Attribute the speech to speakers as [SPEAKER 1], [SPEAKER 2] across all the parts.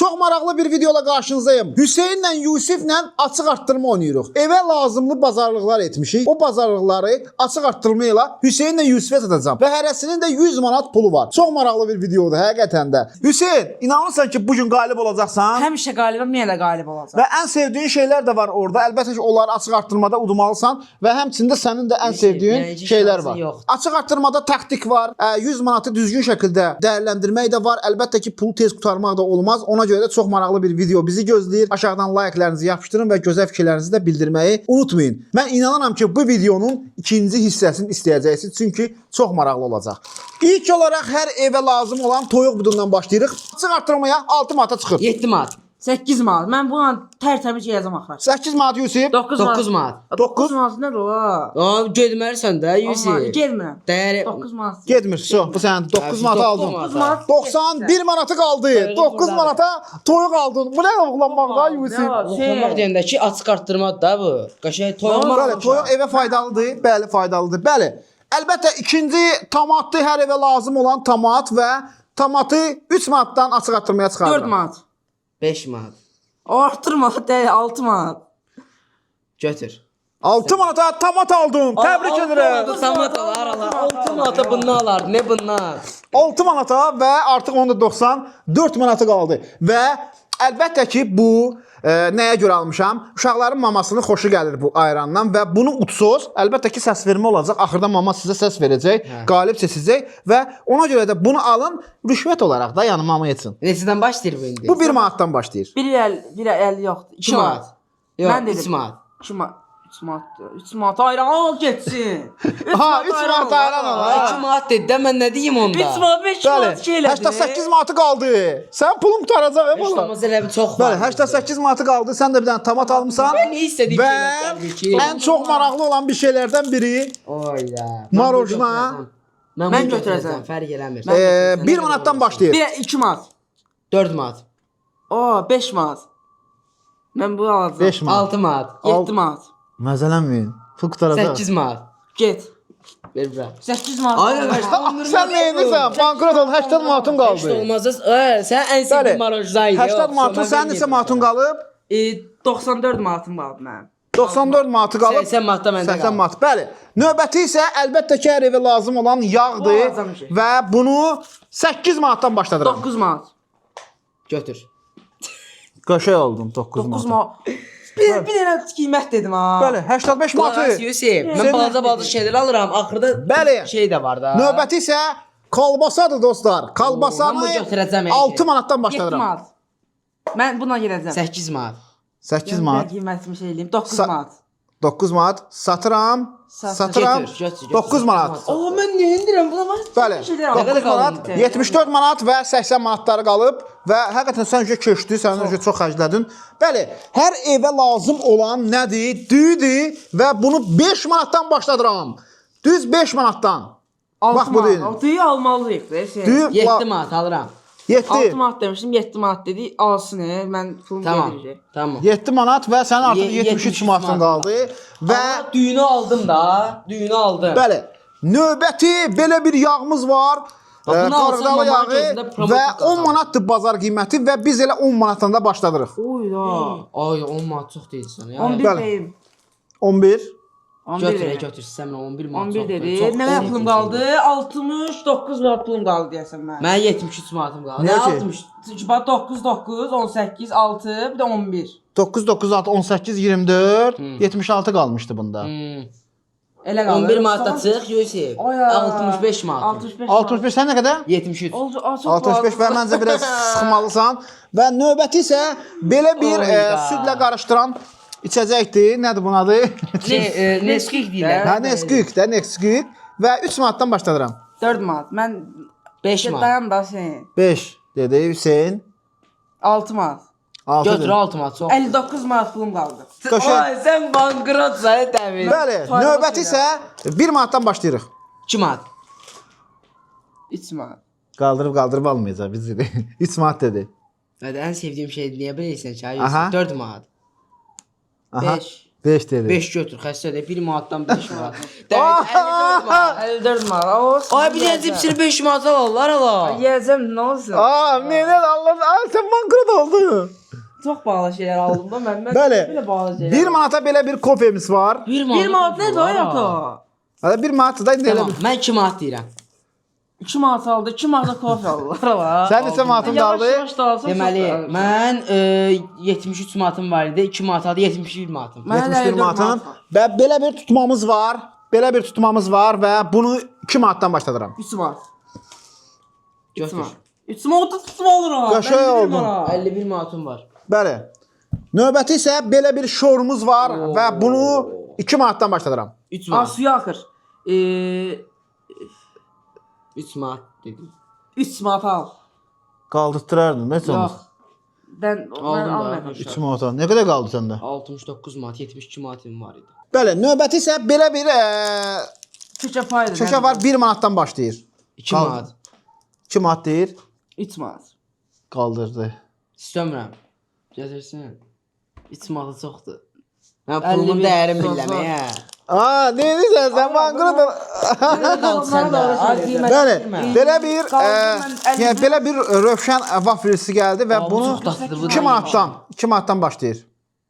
[SPEAKER 1] Çox maraqlı bir videola qarşınızdayım. Hüseynlə Yusiflə açıq arttırma oynayırıq. Evə lazımlı bazarlıqlar etmişik. O bazarlıqları açıq arttırma ilə Hüseynlə Yusifə satacağam. Və hərəsinin də 100 manat pulu var. Çox maraqlı bir videodur həqiqətən də. Hüseyn, inanırsan ki, bu gün qalib olacaqsan?
[SPEAKER 2] Həmişə qalibəm, niyə də qalib olacaq?
[SPEAKER 1] Və ən sevdiyin şeylər də var orada. Əlbəttə ki, onları açıq arttırmada udmalısan və həmçində sənin də ən sevdiyin şeylər var. Açıq arttırmada taktik var. 100 manatı düzgün şəkildə dəyərləndirmək də var. Əlbəttə ki, pulu tez qurtarmaq da olmaz. Ona görə də çox maraqlı bir video bizi gözləyir. Aşağıdan like-lərinizi yapışdırın və gözəl fikirlərinizi də bildirməyi unutmayın. Mən inanıram ki, bu videonun ikinci hissəsini istəyəcəksiniz. Çünki çox maraqlı olacaq. İlk olaraq hər evə lazım olan toyuq budundan başlayırıq. Açıq arttırmaya 6 manata çıxır.
[SPEAKER 3] 7 manat.
[SPEAKER 2] 8 manat. Mən buna tərtəmiz yazam axır.
[SPEAKER 1] 8 manat Yusif.
[SPEAKER 2] 9
[SPEAKER 3] manat.
[SPEAKER 2] 9 manat nədir o?
[SPEAKER 3] Getməlisən də Yusif.
[SPEAKER 2] Getmirəm.
[SPEAKER 3] Dəyəri
[SPEAKER 2] 9 manat.
[SPEAKER 1] Getmir. Bu sən 9 manata aldın. 91 manatı qaldı. 9 manata toyuq aldın. Bu nə oğlanmaq da Yusif?
[SPEAKER 3] Oxlamaq deyəndə ki, açıq arttırmadır da bu. Qəşəng toyuq.
[SPEAKER 1] Bəli, toyuq evə faydalıdır. Bəli, faydalıdır. Bəli. Əlbəttə ikinci tomatlı hər evə lazım olan tomat və tomatı 3 manatdan açıq arttırmaya çıxarır.
[SPEAKER 2] 4 manat.
[SPEAKER 3] 5 manat.
[SPEAKER 2] O arttırma deyil, 6 manat.
[SPEAKER 3] Götür.
[SPEAKER 1] 6 manata tomat aldın. Təbrik edirəm.
[SPEAKER 3] Tomat alar. 6 manata bundan alar. Nə bundan?
[SPEAKER 1] 6 manata və artıq onda 94 manatı qaldı. Və əlbəttə ki, bu nəyə görə almışam? Uşaqların mamasının xoşu gəlir bu ayrandan və bunu utsuz, əlbəttə ki, səs vermə olacaq. Axırda mama sizə səs verəcək, qalib seçəcək və ona görə də bunu alın, rüşvət olaraq da yəni mama etsin.
[SPEAKER 3] Neçədən başlayır bu indi?
[SPEAKER 1] Bu 1 manatdan başlayır.
[SPEAKER 2] 1.50 yoxdur.
[SPEAKER 3] 2 manat. Yox,
[SPEAKER 2] Mən dedim.
[SPEAKER 3] 3 manat.
[SPEAKER 2] 2 manat. 3 manat ayran al getsin.
[SPEAKER 1] Ha, 3 manat ayran al.
[SPEAKER 3] 2 manat dedi də mən nə deyim onda?
[SPEAKER 2] 3 manat 5 manat şey elədi.
[SPEAKER 1] 88 manatı qaldı. Sən pulun qurtaracaq hə bala.
[SPEAKER 3] Başlamaz elə bir çox
[SPEAKER 1] Bəli,
[SPEAKER 3] var.
[SPEAKER 1] 88 manatı qaldı. Sən də bir dənə tomat almısan.
[SPEAKER 3] Mən nə istədik
[SPEAKER 1] Və ən çox maraqlı olan bir şeylərdən biri
[SPEAKER 3] Oyda.
[SPEAKER 1] marojna.
[SPEAKER 2] Mən götürəcəm.
[SPEAKER 3] Fərq eləmir.
[SPEAKER 1] 1 manatdan başlayır.
[SPEAKER 2] 2 manat.
[SPEAKER 3] 4 manat.
[SPEAKER 2] O 5 manat. Mən bunu alacağam.
[SPEAKER 1] 5 manat.
[SPEAKER 3] 6 manat.
[SPEAKER 2] 7 manat.
[SPEAKER 1] Məzələnməyin. Pul qurtaracaq.
[SPEAKER 3] 8 manat.
[SPEAKER 2] Get.
[SPEAKER 3] Ver bura.
[SPEAKER 2] 8 manat.
[SPEAKER 3] Ay qardaş,
[SPEAKER 1] Sən nə edirsən? Bankrot ol, 80 manatın qaldı.
[SPEAKER 3] olmaz. Sən ən sevdiyin marojna idi.
[SPEAKER 1] 80 manatın sənin neçə manatın qalıb?
[SPEAKER 2] 94 manatım qaldı mənim.
[SPEAKER 1] 94 manatı qalıb.
[SPEAKER 3] 80 manatda məndə
[SPEAKER 1] 80 manat. Bəli. Növbəti isə əlbəttə ki, hər evə lazım olan yağdır və bunu 8 manatdan başladıram.
[SPEAKER 2] 9 manat.
[SPEAKER 3] Götür.
[SPEAKER 1] Qəşəng oldum 9
[SPEAKER 2] 9
[SPEAKER 1] manat.
[SPEAKER 2] manat. Bir dənə qiymət dedim ha.
[SPEAKER 1] Bəli, 85
[SPEAKER 3] Qulaq
[SPEAKER 1] manatı.
[SPEAKER 3] Yusif, mən balaca şeylər alıram. Axırda
[SPEAKER 1] Bəli.
[SPEAKER 3] şey də var da.
[SPEAKER 1] Növbəti isə kalbasadır dostlar.
[SPEAKER 3] Mən
[SPEAKER 1] Kalbasanı
[SPEAKER 3] bunu götürəcəm.
[SPEAKER 1] 6 manatdan
[SPEAKER 2] 7
[SPEAKER 1] başladıram.
[SPEAKER 2] manat. Mən buna gedəcəm.
[SPEAKER 3] 8 manat.
[SPEAKER 1] 8 manat.
[SPEAKER 2] Qiymətimi şey eləyim. 9 manat.
[SPEAKER 1] 9 manat satıram. Satıram.
[SPEAKER 3] Götür.
[SPEAKER 1] 9 manat.
[SPEAKER 3] Oo, mən nə indirəm buna var?
[SPEAKER 1] Bəli.
[SPEAKER 2] Şeylər
[SPEAKER 1] 9 manat, 74 manat və 80 manatları qalıb və həqiqətən sən öncə köçdü, sən öncə çox xərclədin. Bəli, hər evə lazım olan nədir? Düyüdür və bunu 5 manatdan başladıram. Düz 5 manatdan. Bax bu deyil.
[SPEAKER 2] Düyü almalıyıq.
[SPEAKER 1] Düyü
[SPEAKER 3] 7 manat alıram.
[SPEAKER 1] 7.
[SPEAKER 2] 6 manat demişdim, 7 manat dedi. Alsın, mən pulum
[SPEAKER 3] Tamam.
[SPEAKER 2] verir.
[SPEAKER 3] Tamam.
[SPEAKER 1] 7 manat və sənin artıq 73
[SPEAKER 3] 73
[SPEAKER 1] manatın qaldı və
[SPEAKER 3] Və düyünü aldım da. Düyünü aldım.
[SPEAKER 1] bəli, növbəti belə bir yağımız var.
[SPEAKER 3] Bunu alsam
[SPEAKER 1] Qarğıdalı
[SPEAKER 3] mama
[SPEAKER 1] yağı
[SPEAKER 3] gözündə promotion
[SPEAKER 1] və 10
[SPEAKER 3] qazanır.
[SPEAKER 1] manatdır bazar qiyməti və biz elə 10 manatdan da başladırıq.
[SPEAKER 2] Oy da.
[SPEAKER 3] Ay 10 manat çox deyilsən ya.
[SPEAKER 2] 11
[SPEAKER 1] Bəli.
[SPEAKER 2] deyim.
[SPEAKER 1] 11.
[SPEAKER 2] 11
[SPEAKER 3] Götür,
[SPEAKER 2] deyim.
[SPEAKER 3] götür. Sən 11 manat.
[SPEAKER 2] 11
[SPEAKER 3] çox
[SPEAKER 2] dedi.
[SPEAKER 3] deyil, çox
[SPEAKER 2] Nə
[SPEAKER 3] sevdim
[SPEAKER 2] pulum
[SPEAKER 3] səni.
[SPEAKER 2] qaldı? 69 manat pulum qaldı deyəsən mən.
[SPEAKER 3] Mən 73 manatım qaldı.
[SPEAKER 1] Nə
[SPEAKER 3] Nə
[SPEAKER 1] ki?
[SPEAKER 3] 60?
[SPEAKER 2] 9 9 18 6 bir də 11.
[SPEAKER 1] 9 9 6 18 24 76 qalmışdı bunda.
[SPEAKER 2] Elə qaldı.
[SPEAKER 3] 11 manatda çıx Yusif.
[SPEAKER 2] Ay ya.
[SPEAKER 3] 65 manat.
[SPEAKER 2] 65.
[SPEAKER 1] 65 sən nə qədər?
[SPEAKER 3] 73.
[SPEAKER 2] Oldu,
[SPEAKER 1] 65 və məncə biraz sıxmalısan və növbəti isə belə bir
[SPEAKER 3] Oyda.
[SPEAKER 1] südlə qarışdıran içəcəkdir. Nədir bunun adı?
[SPEAKER 3] Nesquik deyirlər.
[SPEAKER 1] Hə, Nesquik də, Nesquik və 3 manatdan başladıram.
[SPEAKER 2] 4 manat. Mən
[SPEAKER 3] 5 manat.
[SPEAKER 2] dayan da sen.
[SPEAKER 1] 5 dedi Hüseyn.
[SPEAKER 2] 6 manat.
[SPEAKER 1] 6
[SPEAKER 3] Götür
[SPEAKER 1] dedi.
[SPEAKER 3] 6 manat çox.
[SPEAKER 2] 59 manat pulum qaldı.
[SPEAKER 1] Qəşəng.
[SPEAKER 3] Ay sən bankrotsan təmin.
[SPEAKER 1] Bəli, növbəti isə 1 manatdan başlayırıq.
[SPEAKER 3] 2 manat.
[SPEAKER 2] 3 manat.
[SPEAKER 1] Qaldırıb almayacaq biz dedi. 3 manat dedi.
[SPEAKER 3] Hadi ən sevdiyim şey niyə bilirsən ki?
[SPEAKER 1] Aha.
[SPEAKER 3] Yusif 4 manat.
[SPEAKER 1] Aha.
[SPEAKER 2] 5.
[SPEAKER 1] 5 dedi.
[SPEAKER 3] 5 götür xəstədir. 1 manatdan 5 manat. Demək 54 manat.
[SPEAKER 2] 54 manat.
[SPEAKER 3] Ay bir dənə cipsini 5 manat alarlar ala.
[SPEAKER 2] Yiyəcəm nə olsun?
[SPEAKER 1] Aa, nələr Allah, ay sən bankrot oldun.
[SPEAKER 2] Çox bağlı şeylər aldım da mən.
[SPEAKER 1] Bəli.
[SPEAKER 2] Belə bağlı şeylər.
[SPEAKER 1] 1 manata belə bir kofemiz var.
[SPEAKER 2] 1 manat nədir o yata?
[SPEAKER 1] Hələ 1 manat da indi elə
[SPEAKER 3] Tamam,
[SPEAKER 1] bir.
[SPEAKER 3] mən 2 manat deyirəm.
[SPEAKER 2] 2 manat aldı, 2 manata kofe aldılar.
[SPEAKER 1] Sən neçə manatın qaldı?
[SPEAKER 2] Yavaş da alsan.
[SPEAKER 3] Deməli, mən 73 manatım var idi, 2 manat aldı, 71 manatım.
[SPEAKER 2] Mən
[SPEAKER 1] 71
[SPEAKER 2] 54
[SPEAKER 1] manatın.
[SPEAKER 2] manat var.
[SPEAKER 1] Və belə bir tutmamız var. Belə bir tutmamız var və bunu 2 manatdan başladıram.
[SPEAKER 2] 3 manat. 3
[SPEAKER 3] Götür.
[SPEAKER 2] manat. 3 manat tutma olur ha.
[SPEAKER 1] Qaşay
[SPEAKER 2] Ben
[SPEAKER 1] oldun.
[SPEAKER 2] bilmiyorum ha.
[SPEAKER 3] 51 manatım var.
[SPEAKER 1] Bəli. Növbəti isə belə bir şorumuz var və bunu 2 manatdan başladıram.
[SPEAKER 3] 3
[SPEAKER 2] Aa
[SPEAKER 3] manat.
[SPEAKER 2] suya akır.
[SPEAKER 3] 3 manat dedim.
[SPEAKER 2] 3 manat al.
[SPEAKER 1] Qaldırtdırardın, nə
[SPEAKER 2] Yox.
[SPEAKER 1] üçün?
[SPEAKER 2] Ben
[SPEAKER 3] Aldım da.
[SPEAKER 2] almadım.
[SPEAKER 1] 3 manata. Nə qədər qaldı səndə?
[SPEAKER 3] 69 manat, 72 manatım var idi.
[SPEAKER 1] Bəli, növbəti isə belə bir
[SPEAKER 2] Köçə paydı.
[SPEAKER 1] köşə var 1 manatdan başlayır.
[SPEAKER 3] 2
[SPEAKER 1] Qaldı.
[SPEAKER 3] manat.
[SPEAKER 1] 2 manat deyir,
[SPEAKER 2] 3 manat.
[SPEAKER 1] qaldırdı.
[SPEAKER 3] İstəmirəm. Gətirsin. 3 manat çoxdur. Mən
[SPEAKER 2] 51
[SPEAKER 3] pulumun dəyərini
[SPEAKER 2] manat
[SPEAKER 3] bilirəm,
[SPEAKER 2] var.
[SPEAKER 1] Aa, nə edirsən sən banqroda?
[SPEAKER 3] qaldı səndə?
[SPEAKER 1] Bəli, belə bir
[SPEAKER 2] Qaldı,
[SPEAKER 1] yəni belə bir rövşən vaflisi gəldi və
[SPEAKER 3] Aa, bu
[SPEAKER 1] bunu
[SPEAKER 3] çox dadlıdır, bu
[SPEAKER 1] 2
[SPEAKER 3] da
[SPEAKER 1] manatdan, 2 manatdan başlayır.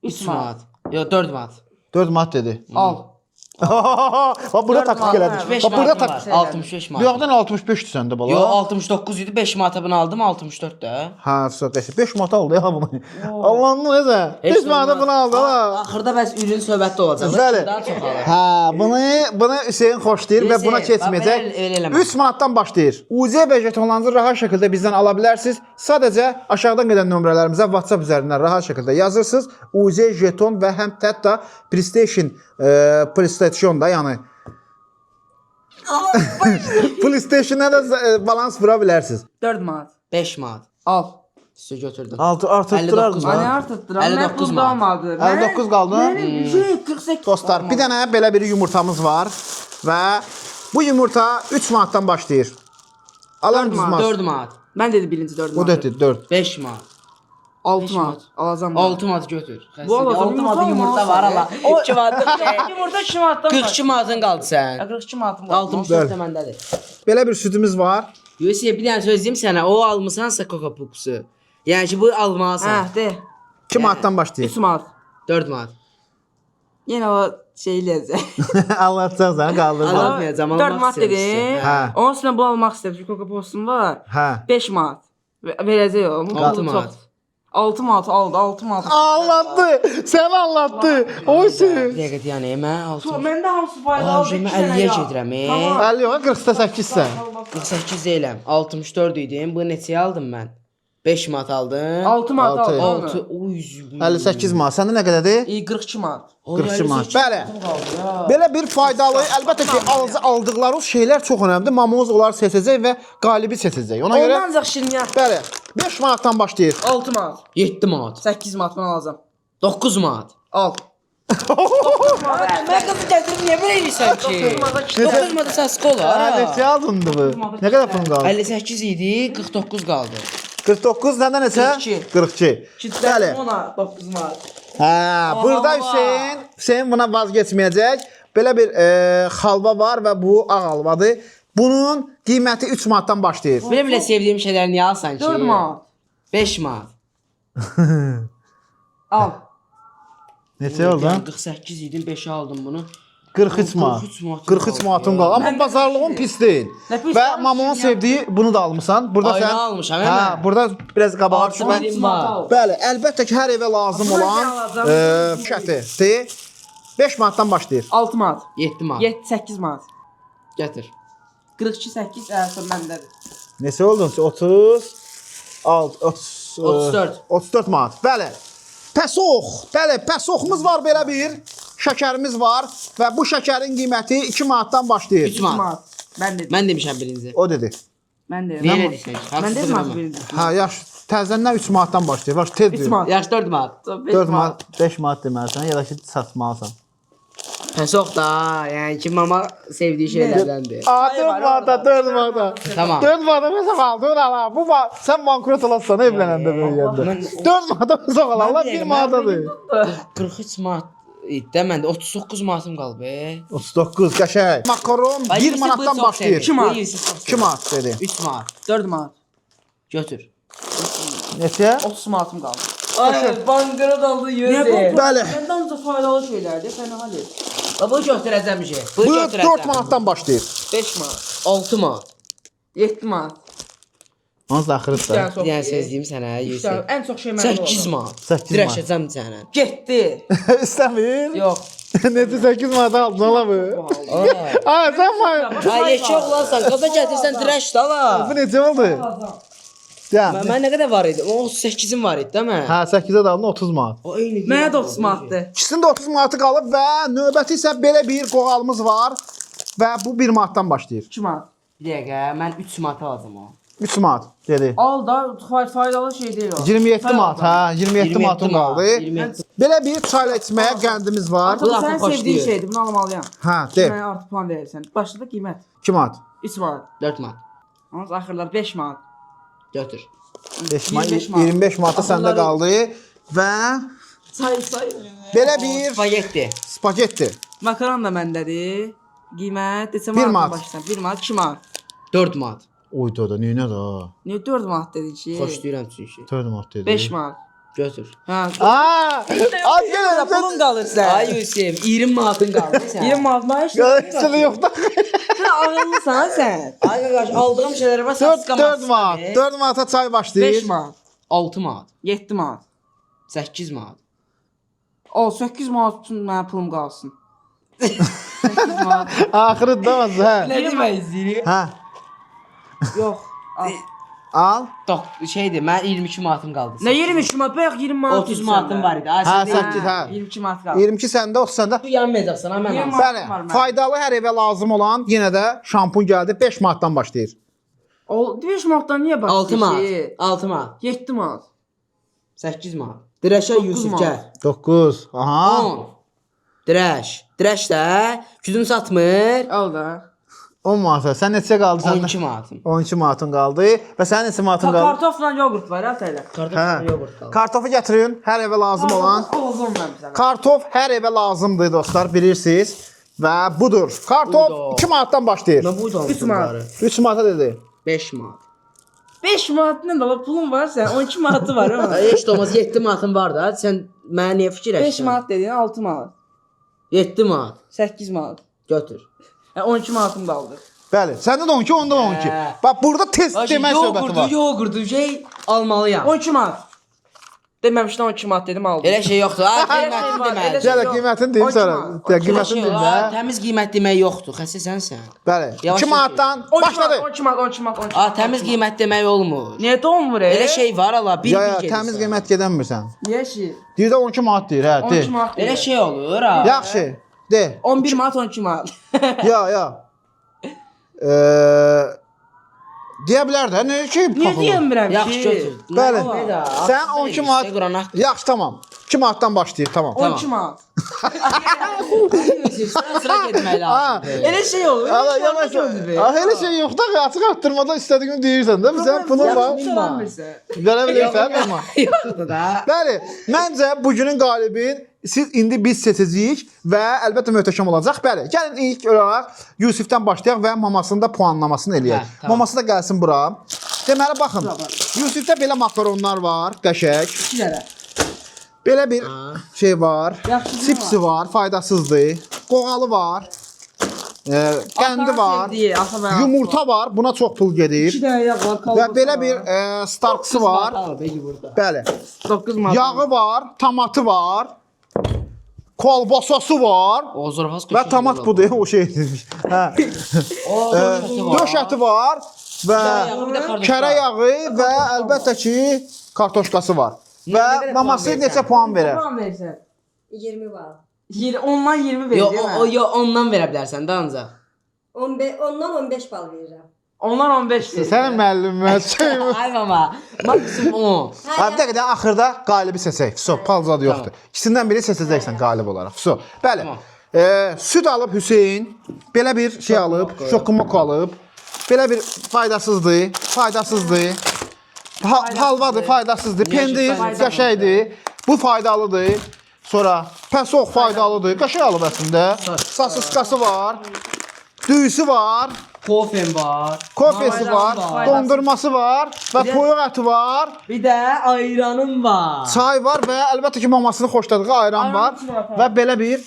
[SPEAKER 2] 3
[SPEAKER 3] 3
[SPEAKER 2] manat.
[SPEAKER 3] manat. Yox, 4 manat.
[SPEAKER 1] 4 manat dedi.
[SPEAKER 2] Al.
[SPEAKER 1] Bax burada
[SPEAKER 2] Dörd
[SPEAKER 1] taktik
[SPEAKER 2] manat,
[SPEAKER 1] elədi.
[SPEAKER 3] 65
[SPEAKER 1] Bax burada
[SPEAKER 3] manatım
[SPEAKER 1] taktik.
[SPEAKER 3] var. 65 manat.
[SPEAKER 1] Yoxdan 65-dür səndə bala.
[SPEAKER 3] Yox, 69 idi, 5 manata bunu aldım, 64 də.
[SPEAKER 1] Hə, söhbəti 5 manat aldı ya bunu. Allah'ın necə? 5 manata bunu aldı ha.
[SPEAKER 3] Axırda bəs ürün söhbətdə olacaq.
[SPEAKER 1] Bəli.
[SPEAKER 3] Daha çox alır.
[SPEAKER 1] Hə, bunu Hüseyn xoşlayır və buna
[SPEAKER 3] Hüseyn,
[SPEAKER 1] keçməyəcək.
[SPEAKER 3] bax, elə eləmə.
[SPEAKER 1] 3 manatdan başlayır. UC və jetonlarınızı rahat şəkildə bizdən ala bilərsiniz. Sadəcə aşağıdan gedən nömrələrimizə WhatsApp üzərindən rahat şəkildə yazırsınız. UC jeton və həm hətta PlayStation da, yəni PlayStation-a da balans vura bilərsiniz.
[SPEAKER 2] 4 manat.
[SPEAKER 3] 5 manat.
[SPEAKER 2] Al.
[SPEAKER 3] Sizi götürdüm.
[SPEAKER 1] Altı artırdılar
[SPEAKER 3] 59
[SPEAKER 1] mı?
[SPEAKER 2] Hani
[SPEAKER 3] manat.
[SPEAKER 2] artırdıram.
[SPEAKER 3] 59
[SPEAKER 2] Mən
[SPEAKER 3] manat.
[SPEAKER 2] almadı.
[SPEAKER 1] 59 qaldı.
[SPEAKER 2] Mənim şey 48.
[SPEAKER 1] Dostlar, bir dənə belə bir yumurtamız var və bu yumurta 3 manatdan başlayır. Alan
[SPEAKER 2] 4 manat,
[SPEAKER 1] düzmaz.
[SPEAKER 3] 4 manat.
[SPEAKER 2] Mən dedi birinci 4
[SPEAKER 1] O
[SPEAKER 2] manat.
[SPEAKER 1] dedi 4.
[SPEAKER 3] 5 manat.
[SPEAKER 2] 6
[SPEAKER 3] beş
[SPEAKER 2] manat.
[SPEAKER 3] manat.
[SPEAKER 2] Alacağım.
[SPEAKER 3] 6 manat götür.
[SPEAKER 2] Bu alacağım,
[SPEAKER 3] 6 manat
[SPEAKER 2] yumurta
[SPEAKER 3] yumurta
[SPEAKER 2] mı
[SPEAKER 3] var
[SPEAKER 2] alsan?
[SPEAKER 3] ala. 2 manat.
[SPEAKER 2] Yumurta 2 manatdan
[SPEAKER 3] 42 manatın qaldı sən.
[SPEAKER 2] 42 manatım var.
[SPEAKER 3] 64 də məndədir.
[SPEAKER 1] Belə bir südümüz var.
[SPEAKER 3] Yusuf, bir dənə söz deyim sənə. O almısansa Coca-Pux'u. Yəni ki, bu almalısan.
[SPEAKER 2] Hə, de.
[SPEAKER 1] 2 manatdan başlayır.
[SPEAKER 2] 3 manat.
[SPEAKER 3] 4 manat.
[SPEAKER 2] Yenə o şey lezə.
[SPEAKER 1] Anlatacağız ha, qaldırma.
[SPEAKER 3] Anlatmayacağım,
[SPEAKER 2] 4
[SPEAKER 3] almaq
[SPEAKER 2] manat
[SPEAKER 3] istəyirəm
[SPEAKER 2] dedi.
[SPEAKER 3] sizə.
[SPEAKER 1] Hə.
[SPEAKER 2] Onun üstünə bu almaq istəyirəm. Çünki Coca-Cola var.
[SPEAKER 1] Hə.
[SPEAKER 2] 5 manat. Verəcək o. Bunun
[SPEAKER 3] 6
[SPEAKER 2] pulu
[SPEAKER 3] manat.
[SPEAKER 2] çox. 6 manat aldı, 6 manat.
[SPEAKER 1] Anlattı. Sen anlattı. O şey.
[SPEAKER 3] Bir dəqiqə deyən, mən 6.
[SPEAKER 2] Məndə hamısı faydalı.
[SPEAKER 3] Alcımı 50-yə gedirəm.
[SPEAKER 2] Tamam.
[SPEAKER 1] 50 yox, 48 sən.
[SPEAKER 3] 48 deyiləm. 64 idim. Bu neçəyə aldım mən? 5 manat aldım.
[SPEAKER 2] 6 manat
[SPEAKER 1] Altı.
[SPEAKER 2] aldı.
[SPEAKER 3] 6. Oy.
[SPEAKER 1] 58 manat. Səndə nə qədərdir?
[SPEAKER 2] 42 manat.
[SPEAKER 1] 42 manat. Bəli. Belə bir faydalı, əlbəttə ki, aldıqlarınız şeylər çox önəmlidir. Mamoz onları seçəcək və qalibi seçəcək. Ona görə
[SPEAKER 2] Ondan ancaq şirinyat.
[SPEAKER 1] bəli, 5 manatdan başlayır.
[SPEAKER 2] 6 manat.
[SPEAKER 3] 7 manat.
[SPEAKER 2] 8 manat mən alacağam.
[SPEAKER 3] 9 manat.
[SPEAKER 2] Al.
[SPEAKER 3] Mən qızı gətirib niyə belə edirsən ki? 9 manat səs qola.
[SPEAKER 1] Neçə aldındı bu? Nə qədər pulun qaldı?
[SPEAKER 3] 58 idi, 49 qaldı.
[SPEAKER 1] 49 nədən neçə?
[SPEAKER 2] 42.
[SPEAKER 1] 42. Bəli.
[SPEAKER 2] Ona 9 manat.
[SPEAKER 1] Hə, burada Hüseyn buna vazgeçməyəcək. Belə bir xalva var və bu ağ halvadır. Bunun qiyməti 3 manatdan başlayır.
[SPEAKER 3] Belə sevdiyim şeyləri niyə alsan ki?
[SPEAKER 2] 4 manat.
[SPEAKER 3] 5 manat.
[SPEAKER 2] Al.
[SPEAKER 1] Neçə oldu?
[SPEAKER 3] 48 idim, 5'e aldım bunu.
[SPEAKER 1] 43 manat.
[SPEAKER 3] 43 manat
[SPEAKER 1] 43 manatın qaldı. Amma bazarlığın pis deyil.
[SPEAKER 2] Nə pis
[SPEAKER 1] Və
[SPEAKER 2] danışırsan
[SPEAKER 1] Mamonun
[SPEAKER 2] ya?
[SPEAKER 1] sevdiyi bunu da almısan. Burada
[SPEAKER 3] Ayna
[SPEAKER 1] sən
[SPEAKER 3] almışam,
[SPEAKER 1] Hə,
[SPEAKER 3] hə?
[SPEAKER 1] burada biraz qabağa düşmə.
[SPEAKER 3] Altı var.
[SPEAKER 1] Bəli, əlbəttə ki, hər evə lazım
[SPEAKER 2] Bunu
[SPEAKER 1] olan
[SPEAKER 2] mən alacağım.
[SPEAKER 1] şətidir. 5 manatdan başlayır.
[SPEAKER 2] 6 manat.
[SPEAKER 3] 7 manat.
[SPEAKER 2] 7 8 manat.
[SPEAKER 3] Gətir.
[SPEAKER 2] 42 8 əlbəttə məndədir.
[SPEAKER 1] Neçə oldun? 30
[SPEAKER 3] 34.
[SPEAKER 1] 34 manat. Bəli. Pəsox. Bəli, pəsoxumuz var belə bir. Şəkərimiz var və bu şəkərin qiyməti 2 manatdan başlayır.
[SPEAKER 3] 3
[SPEAKER 2] 3
[SPEAKER 3] manat.
[SPEAKER 2] manat. Mən dedim.
[SPEAKER 3] Mən demişəm birinci.
[SPEAKER 1] O dedi.
[SPEAKER 2] Mən dedim.
[SPEAKER 3] Niyə
[SPEAKER 2] Mən-
[SPEAKER 3] edirsən?
[SPEAKER 2] Mən dedim axı birinci.
[SPEAKER 1] Hə, yaxşı. Təzədən 3 manatdan başlayır. Bax, tez
[SPEAKER 2] 3
[SPEAKER 1] deyir.
[SPEAKER 2] manat.
[SPEAKER 3] Yaxşı 4 manat.
[SPEAKER 1] 4 manat, 5 manat deməlisən, ya da ki, satmalısan.
[SPEAKER 3] Pəsox da, yəni ki, mama sevdiyi şeylərdəndir.
[SPEAKER 1] Aa, 4 manata, 4 manata.
[SPEAKER 3] Tamam.
[SPEAKER 1] 4 manata məsəl aldın ala. Bu sən bankrot olasan evlənəndə böyüyəndə. 4 manata məsəl ala. Allah 1 manatadır.
[SPEAKER 3] 43 manat idi də məndə 39 manatım qalıb be.
[SPEAKER 1] 39 qəşəng. Makaron 1 manatdan başlayır.
[SPEAKER 2] 2 manat.
[SPEAKER 1] 2 manat dedi.
[SPEAKER 3] 3 manat.
[SPEAKER 2] 4 manat.
[SPEAKER 3] Götür.
[SPEAKER 1] Neçə?
[SPEAKER 2] 30 manatım qaldı.
[SPEAKER 3] Ay, bankara daldı
[SPEAKER 2] Niyə
[SPEAKER 3] 100.
[SPEAKER 2] bu?
[SPEAKER 1] Bəli.
[SPEAKER 2] Məndə ancaq faydalı şeylərdir. Fəna hal et.
[SPEAKER 3] Bu göstərəcəm bir şey.
[SPEAKER 1] Bu 4 manatdan başlayır.
[SPEAKER 2] 5 manat.
[SPEAKER 3] 6 manat.
[SPEAKER 2] 7 manat.
[SPEAKER 1] Hans axırıdır da.
[SPEAKER 2] Yəni çox.
[SPEAKER 3] Yəni söz deyim sənə, Yusuf.
[SPEAKER 2] Ən çox şey məndə
[SPEAKER 3] 8 manat.
[SPEAKER 1] 8 manat.
[SPEAKER 3] Dirəşəcəm sənə.
[SPEAKER 2] Getdi.
[SPEAKER 1] İstəmir.
[SPEAKER 2] Yox.
[SPEAKER 1] Necə 8 manat aldın ala bu? Ay, sən var.
[SPEAKER 3] Ay, yeşə oğlansan, qaza gətirsən dirəş də ala.
[SPEAKER 1] Bu necə oldu? Ya.
[SPEAKER 3] Mən nə qədər var idi? O 8-im var idi, değil mi?
[SPEAKER 1] Hə, 8-ə də aldın 30 manat.
[SPEAKER 3] O eyni.
[SPEAKER 2] Mənə də 30 manatdır.
[SPEAKER 1] İkisində 30 manatı qalıb və növbəti isə belə bir qoğalımız var və bu 1 manatdan başlayır.
[SPEAKER 2] 2 manat.
[SPEAKER 3] Bir dəqiqə, mən 3 manat alacağam o.
[SPEAKER 1] 3 manat dedi.
[SPEAKER 2] Al da faydalı şey deyil o.
[SPEAKER 1] 27 manat, hə, 27 manatın qaldı.
[SPEAKER 3] 27.
[SPEAKER 1] Belə bir çayla içməyə qəndimiz var.
[SPEAKER 2] Bu da
[SPEAKER 3] Lafı
[SPEAKER 2] sənin
[SPEAKER 3] xoşlayır.
[SPEAKER 2] sevdiyin şeydir. Bunu almalıyam.
[SPEAKER 1] Hə, de.
[SPEAKER 2] Mənə artı puan verirsən. Başladı qiymət.
[SPEAKER 1] 2 manat.
[SPEAKER 2] 3 manat.
[SPEAKER 3] 4 manat.
[SPEAKER 2] Amma axırlar 5 manat.
[SPEAKER 3] Götür.
[SPEAKER 1] 5 manat,
[SPEAKER 2] 25 manat.
[SPEAKER 1] 25 manatı səndə qaldı və
[SPEAKER 2] Say.
[SPEAKER 1] belə bir
[SPEAKER 3] Spagetti.
[SPEAKER 1] spagetti.
[SPEAKER 2] Makaron da məndədir. Qiymət neçə
[SPEAKER 1] 1
[SPEAKER 2] manatdan
[SPEAKER 1] manat.
[SPEAKER 2] başlayırsan? 1 manat, 2 manat.
[SPEAKER 3] 4 manat.
[SPEAKER 1] Oy da, neynə də?
[SPEAKER 2] Niyə 4 manat dedin ki?
[SPEAKER 3] Xoşlayıram çünki.
[SPEAKER 1] 4 manat dedi.
[SPEAKER 2] 5 manat.
[SPEAKER 3] Götür.
[SPEAKER 2] Hə.
[SPEAKER 1] Aa! Az
[SPEAKER 2] Yenə pulun qalır sən.
[SPEAKER 3] Ay Yusuf, 20 manatın qaldı sən.
[SPEAKER 2] 20 manat maaş.
[SPEAKER 1] Gəlsələ yoxda.
[SPEAKER 2] Sən ağıllısan sən.
[SPEAKER 3] Ay qardaş, aldığım şeylərə bax
[SPEAKER 1] 4 manat. 4 manata çay başlayır.
[SPEAKER 2] 5 manat.
[SPEAKER 3] 6 manat.
[SPEAKER 2] 7 manat.
[SPEAKER 3] 8 manat.
[SPEAKER 2] O 8 manat üçün mənim pulum qalsın. 8 manat.
[SPEAKER 1] Axırı da az, hə.
[SPEAKER 3] Nə demək istəyir?
[SPEAKER 1] Hə.
[SPEAKER 2] Yox. Al.
[SPEAKER 1] Al.
[SPEAKER 3] Şeydir, mən 22 manatım qaldı.
[SPEAKER 2] Nə 22 manat? Bayaq 20 manat.
[SPEAKER 3] 30 manatım var idi. Ay,
[SPEAKER 1] Hə,
[SPEAKER 3] sən
[SPEAKER 1] 8, hə.
[SPEAKER 2] 22 manat qaldı.
[SPEAKER 1] 22 səndə, 30 səndə.
[SPEAKER 3] bu yanmayacaqsan ha mən.
[SPEAKER 2] 20
[SPEAKER 3] alsam.
[SPEAKER 1] Bəli,
[SPEAKER 2] var mənim.
[SPEAKER 1] faydalı hər evə lazım olan yenə də şampun gəldi. 5 manatdan başlayır.
[SPEAKER 2] O 5 manatdan niyə başlayır?
[SPEAKER 3] 6 manat. 6 manat.
[SPEAKER 2] 7 manat.
[SPEAKER 3] 8 manat. Dirəşə
[SPEAKER 2] 9
[SPEAKER 3] Yusuf
[SPEAKER 2] manat.
[SPEAKER 3] gəl.
[SPEAKER 1] 9. Aha.
[SPEAKER 3] 10. Dirəş. Dirəş də güdün satmır.
[SPEAKER 2] Al da.
[SPEAKER 1] 10 manata. Sən neçə qaldı səndə?
[SPEAKER 3] 12 manatım.
[SPEAKER 1] 12 manatın qaldı. Və sənin neçə manatın qaldı?
[SPEAKER 2] Kartofla yoğurt var ha təylə.
[SPEAKER 3] Kartof yoğurt qaldı.
[SPEAKER 1] Kartofu gətirin. Hər evə lazım olan.
[SPEAKER 2] Olsun mən bizə.
[SPEAKER 1] Kartof hər evə lazımdır dostlar, bilirsiniz. Və budur. Kartof
[SPEAKER 3] Budur.
[SPEAKER 1] 2 manatdan başlayır.
[SPEAKER 3] Nə bu da?
[SPEAKER 2] 3 manat.
[SPEAKER 1] 3 manata dedi.
[SPEAKER 3] 5 manat.
[SPEAKER 2] 5 manatdan da pulun var sən 12 manatı var ha.
[SPEAKER 3] Ay, heç də olmaz 7 manatım var da. Sən mənə niyə
[SPEAKER 2] 5
[SPEAKER 3] fikirləşirsən?
[SPEAKER 2] manat dediyin 6 manat.
[SPEAKER 3] 7 manat.
[SPEAKER 2] 8 manat.
[SPEAKER 3] Götür.
[SPEAKER 2] 12 manatım qaldı.
[SPEAKER 1] Bəli. Səndə də 12, onda 12.
[SPEAKER 3] Hə.
[SPEAKER 1] Bax burada test demək söhbəti var.
[SPEAKER 3] Yoğurdu şey almalıyam.
[SPEAKER 2] 12 manat. Deməmişdən 12 manat dedim aldım.
[SPEAKER 3] Elə şey yoxdur. Ha, qiymətini
[SPEAKER 2] var,
[SPEAKER 3] deməli.
[SPEAKER 2] elə şey-
[SPEAKER 1] Gələ qiymətini deyim
[SPEAKER 2] 12
[SPEAKER 1] sənə.
[SPEAKER 2] manat.
[SPEAKER 1] Gəl
[SPEAKER 3] Elə
[SPEAKER 1] qiymətini
[SPEAKER 3] şey
[SPEAKER 1] deyim
[SPEAKER 3] yox, ha,
[SPEAKER 1] də.
[SPEAKER 3] təmiz qiymət demək yoxdur. Xəstə sənsən.
[SPEAKER 1] Bəli.
[SPEAKER 3] Yavaş
[SPEAKER 1] 2 manatdan
[SPEAKER 2] 12
[SPEAKER 1] başladı.
[SPEAKER 2] manat, 12 manat, 12 manat, 12
[SPEAKER 3] Ha,
[SPEAKER 2] manat.
[SPEAKER 3] təmiz qiymət demək olmur.
[SPEAKER 2] Niyə də olmur?
[SPEAKER 3] Elə şey var ala, bir
[SPEAKER 1] Ya,
[SPEAKER 3] bir
[SPEAKER 1] ya,
[SPEAKER 3] gedirsən.
[SPEAKER 1] təmiz qiymət gedənmirsən.
[SPEAKER 2] Niyə şey?
[SPEAKER 1] Deyir də 12 manat deyir, hə,
[SPEAKER 2] 12
[SPEAKER 1] de.
[SPEAKER 2] manat.
[SPEAKER 3] Elə şey olur ha.
[SPEAKER 1] Yaxşı, de.
[SPEAKER 2] 11 manat, 12 manat.
[SPEAKER 1] Ya, ya. Deyə bilər də, nə ki?
[SPEAKER 2] Niyə deyəmirəm ki?
[SPEAKER 3] Yaxşı götür.
[SPEAKER 1] Bəli.
[SPEAKER 3] Nə da?
[SPEAKER 1] Sən 12 manat.
[SPEAKER 3] Qranaq.
[SPEAKER 1] Yaxşı, tamam. 2 manatdan başlayır, tamam.
[SPEAKER 2] 12 manat.
[SPEAKER 3] Sıra getmək lazım.
[SPEAKER 2] Elə şey olur.
[SPEAKER 1] Ala, yavaş. Ah, elə şey yox da, açıq arttırmada istədiyini deyirsən də, sən pulun var. Görə bilirsən, amma.
[SPEAKER 3] Yoxdur da.
[SPEAKER 1] Bəli, məncə bugünün qalibin siz indi biz seçəcəyik və əlbəttə möhtəşəm olacaq. Bəli, gəlin ilk olaraq Yusifdən başlayaq və mamasının da puanlamasını eləyək.
[SPEAKER 3] Hə, tamam.
[SPEAKER 1] Maması da gəlsin bura. Deməli baxın. Yusifdə belə makaronlar var, qəşəng.
[SPEAKER 2] 2 dənə.
[SPEAKER 1] Belə bir şey var.
[SPEAKER 2] Yaxşı,
[SPEAKER 1] Chipsi var, faydasızdır. Qoğalı var. Qəndi var. Yumurta var, buna çox pul gedir.
[SPEAKER 2] 2 dənə yağ var.
[SPEAKER 1] Və belə bir Starksı var. Bəli.
[SPEAKER 2] 9 manat.
[SPEAKER 1] Yağı var, tomatı var. Kolbasası var.
[SPEAKER 3] O zorfas
[SPEAKER 1] Və tomat budur, o şeydir. Hə. Döş əti var və kərə yağı və əlbəttə ki kartoşkası var. Və maması neçə puan verər?
[SPEAKER 2] Puan versən.
[SPEAKER 4] 20 bal.
[SPEAKER 2] Ondan 20 verir.
[SPEAKER 3] Yo, ondan verə bilərsən də ancaq.
[SPEAKER 4] 15, ondan 15 bal verirəm.
[SPEAKER 2] Ondan 15 verir.
[SPEAKER 1] Sən müəllim.
[SPEAKER 3] Ay mama, maksimum 10.
[SPEAKER 1] Ha, bir dəqiqə axırda qalibi seçək. So, palzadı yoxdur. İkisindən biri seçəcəksən qalib olaraq. So, bəli. Süd alıb Hüseyn, belə bir şey alıb, şokomoko alıb. Belə bir faydasızdır. Halvadır, faydasızdır. Pendir qəşəngdir. Bu faydalıdır. Sonra pəsox faydalıdır. Qəşəng alıb əslində. Sasıskası var. düyüsü var,
[SPEAKER 3] Kofem var.
[SPEAKER 1] kofesi var, dondurması var və
[SPEAKER 3] Bir də-
[SPEAKER 1] toyuq əti var.
[SPEAKER 3] Bir də ayranım var.
[SPEAKER 1] Çay var və əlbəttə ki, mamasını xoşladığı ayran var və belə bir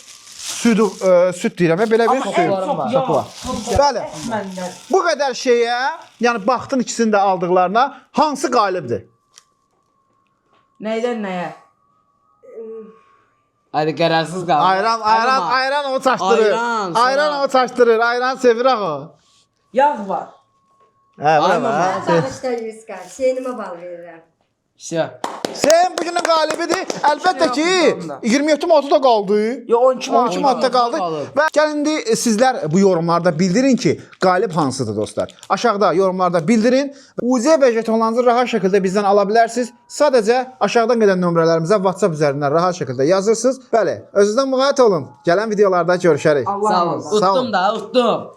[SPEAKER 1] süd deyirəm, belə bir
[SPEAKER 2] Amma
[SPEAKER 1] süd
[SPEAKER 2] ən çox
[SPEAKER 3] var.
[SPEAKER 1] sapı var.
[SPEAKER 2] yağ.
[SPEAKER 1] Bəli.
[SPEAKER 2] Məndən.
[SPEAKER 1] Bu qədər şeyə, yəni baxdın ikisini də aldıqlarına hansı qalibdir?
[SPEAKER 2] Nəydən nəyə?
[SPEAKER 3] Hadi qərarsız qal.
[SPEAKER 1] Ayran o çaşdırır.
[SPEAKER 3] Ayran, sonra-
[SPEAKER 1] Ayran o çaşdırır. Ayran sevir o.
[SPEAKER 2] Yağ var.
[SPEAKER 1] Hə, var.
[SPEAKER 4] Mən bağışda 100 qal. Seynimə bal verirəm.
[SPEAKER 3] İşte.
[SPEAKER 1] Sen bu günün qalibidir. Əlbəttə ki, 27 manatı da qaldı.
[SPEAKER 2] Yo 12 manat.
[SPEAKER 1] 12 manatda qaldı. Və gəlin indi sizlər bu yorumlarda bildirin ki, qalib hansıdır dostlar. Aşağıda yorumlarda bildirin. UC və jetonlarınızı rahat şəkildə bizdən ala bilərsiniz. Sadəcə aşağıdan gələn nömrələrimizə WhatsApp üzərindən rahat şəkildə yazırsınız. Bəli, özünüzdən müğayət olun. Gələn videolarda görüşərik.
[SPEAKER 2] Allah
[SPEAKER 3] Sağ olun.
[SPEAKER 2] razı olsun.
[SPEAKER 1] Sağ olun.
[SPEAKER 3] Utdum da, utdum.